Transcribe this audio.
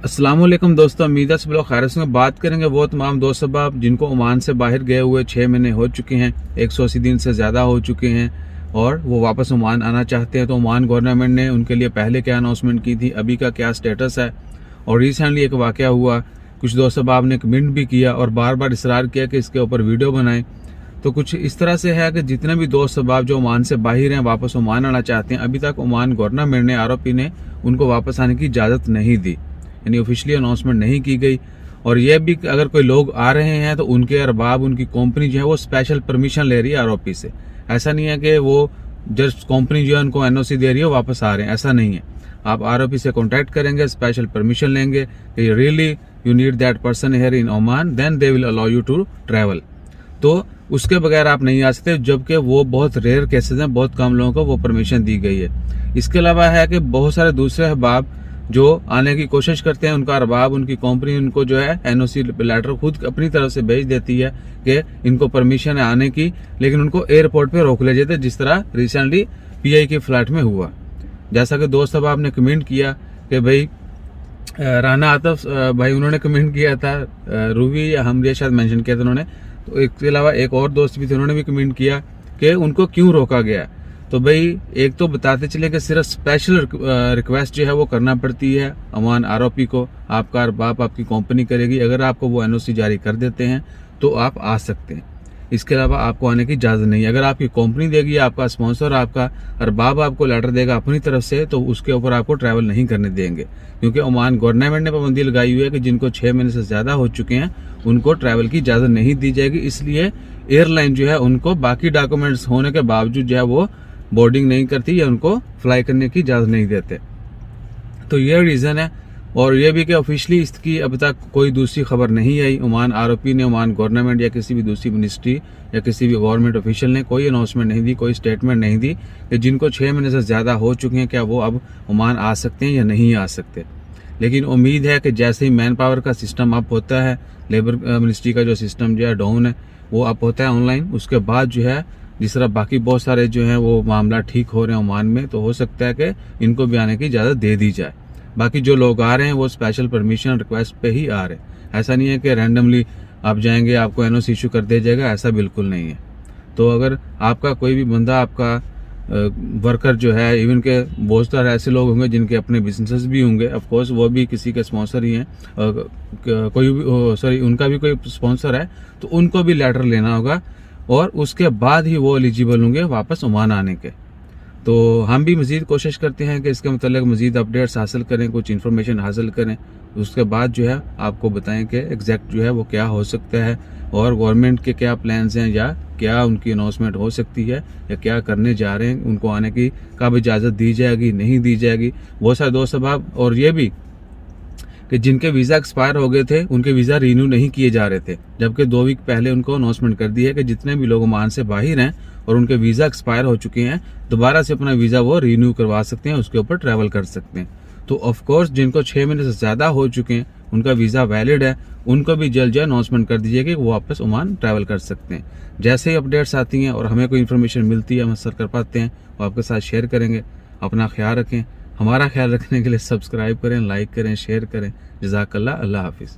अस्सलामुअलैकुम दोस्तों, उम्मीद से ब्लॉग खैर में बात करेंगे वो तमाम दोस्त अहबाब जिनको ओमान से बाहर गए हुए 6 महीने हो चुके हैं, 180 दिन से ज़्यादा हो चुके हैं और वो वापस ओमान आना चाहते हैं। तो ओमान गवर्नमेंट ने उनके लिए पहले क्या अनाउंसमेंट की थी, अभी का क्या स्टेटस है। और रिसेंटली एक वाक़या हुआ, कुछ दोस्त अहबाब ने कमेंट भी किया और बार बार इसरार किया कि इसके ऊपर वीडियो बनाएं। तो कुछ इस तरह से है कि जितने भी दोस्त अहबाब जो ओमान से बाहर हैं, वापस ओमान आना चाहते हैं, अभी तक ओमान गवर्नमेंट ने, आरओपी ने उनको वापस आने की इजाज़त नहीं दी, यानी ऑफिशियली अनाउंसमेंट नहीं की गई। और यह भी अगर कोई लोग आ रहे हैं तो उनके अरबाब, उनकी कंपनी जो है वो स्पेशल परमिशन ले रही है आरओपी से। ऐसा नहीं है कि वो जस्ट कंपनी जो है उनको एनओसी दे रही है वापस आ रहे हैं, ऐसा नहीं है। आप आरओपी से कांटेक्ट करेंगे, स्पेशल परमिशन लेंगे कि really you need that person here in Oman, then they will allow you to travel. तो उसके बगैर आप नहीं आ सकते, जबकि वो बहुत रेयर केसेस हैं, बहुत कम लोगों को वो परमिशन दी गई है। इसके अलावा है कि बहुत सारे दूसरे अहबाब जो आने की कोशिश करते हैं, उनका अरबाब, उनकी कंपनी उनको जो है एनओसी लेटर खुद अपनी तरफ से भेज देती है कि इनको परमिशन है आने की, लेकिन उनको एयरपोर्ट पे रोक ले जाते, जिस तरह रिसेंटली पीआई के फ्लैट में हुआ। जैसा कि दोस्त अहबाब ने कमेंट किया कि भाई राना आतफ भाई, उन्होंने कमेंट किया था, रूवी या हमरिया शायद मेंशन किया था उन्होंने। तो इसके अलावा एक और दोस्त भी थे, उन्होंने भी कमेंट किया कि उनको क्यों रोका गया। तो भाई एक तो बताते चले कि सिर्फ स्पेशल रिक्वेस्ट जो है वो करना पड़ती है ओमान आरओपी को, आपका अरबाब आपकी कंपनी करेगी। अगर आपको वो एनओसी जारी कर देते हैं तो आप आ सकते हैं, इसके अलावा आपको आने की इजाज़त नहीं है। अगर आपकी कंपनी देगी, आपका स्पॉन्सर, आपका अरबाब आपको लेटर देगा अपनी तरफ से, तो उसके ऊपर आपको ट्रैवल नहीं करने देंगे, क्योंकि ओमान गवर्नमेंट ने पाबंदी लगाई हुई है कि जिनको 6 महीने से ज़्यादा हो चुके हैं उनको ट्रैवल की इजाज़त नहीं दी जाएगी। इसलिए एयरलाइन जो है उनको बाकी डॉक्यूमेंट्स होने के बावजूद जो है वो बोर्डिंग नहीं करती या उनको फ्लाई करने की इजाज़त नहीं देते। तो ये रीज़न है। और ये भी कि ऑफिशियली इसकी अब तक कोई दूसरी खबर नहीं आई। ओमान आरओपी ने, ओमान गवर्नमेंट या किसी भी दूसरी मिनिस्ट्री या किसी भी गवर्नमेंट ऑफिशियल ने कोई अनाउंसमेंट नहीं दी, कोई स्टेटमेंट नहीं दी कि जिनको 6 महीने से ज़्यादा हो चुके हैं क्या वो अब ओमान आ सकते हैं या नहीं आ सकते। लेकिन उम्मीद है कि जैसे ही मैन पावर का सिस्टम अप होता है, लेबर मिनिस्ट्री का जो सिस्टम जो है डाउन है वो अप होता है ऑनलाइन, उसके बाद जो है जिस तरह बाकी बहुत सारे जो हैं वो मामला ठीक हो रहे हैं ओमान में, तो हो सकता है कि इनको भी आने की इजाज़त दे दी जाए। बाकी जो लोग आ रहे हैं वो स्पेशल परमिशन रिक्वेस्ट पे ही आ रहे हैं, ऐसा नहीं है कि रैंडमली आप जाएंगे आपको एनओसी इशू कर दिया जाएगा, ऐसा बिल्कुल नहीं है। तो अगर आपका कोई भी बंदा, आपका वर्कर जो है, इवन के बहुत सारे ऐसे लोग होंगे जिनके अपने बिजनेसेस भी होंगे, ऑफ कोर्स वो भी किसी के स्पॉन्सर ही हैं, कोई भी सॉरी उनका भी कोई स्पॉन्सर है, तो उनको भी लेटर लेना होगा और उसके बाद ही वो एलिजिबल होंगे वापस ओमान आने के। तो हम भी मज़ीद कोशिश करते हैं कि इसके मतलब मज़ीद अपडेट्स हासिल करें, कुछ इन्फॉर्मेशन हासिल करें, उसके बाद जो है आपको बताएं कि एग्जैक्ट जो है वो क्या हो सकता है और गवर्नमेंट के क्या प्लान्स हैं या क्या उनकी अनाउंसमेंट हो सकती है या क्या करने जा रहे हैं, उनको आने की कब इजाज़त दी जाएगी, नहीं दी जाएगी। बहुत सारे दोस्त अहबाब और ये भी कि जिनके वीज़ा एक्सपायर हो गए थे उनके वीज़ा रीन्यू नहीं किए जा रहे थे, जबकि 2 वीक पहले उनको अनाउंसमेंट कर दी है कि जितने भी लोग ओमान से बाहर हैं और उनके वीज़ा एक्सपायर हो चुके हैं, दोबारा से अपना वीज़ा वो रीन्यू करवा सकते हैं, उसके ऊपर ट्रैवल कर सकते हैं। तो ऑफ कोर्स जिनको 6 महीने से ज़्यादा हो चुके हैं, उनका वीज़ा वैलिड है, उनको भी जल्द जल्द अनाउंसमेंट कर दीजिए कि वो वापस ओमान ट्रैवल कर सकते हैं। जैसे ही अपडेट्स आती हैं और हमें कोई इन्फॉर्मेशन मिलती है, हम असर कर पाते हैं, वो आपके साथ शेयर करेंगे। अपना ख्याल रखें, हमारा ख्याल रखने के लिए सब्सक्राइब करें, लाइक करें, शेयर करें। जज़ाकल्लाह, अल्लाह हाफिज़।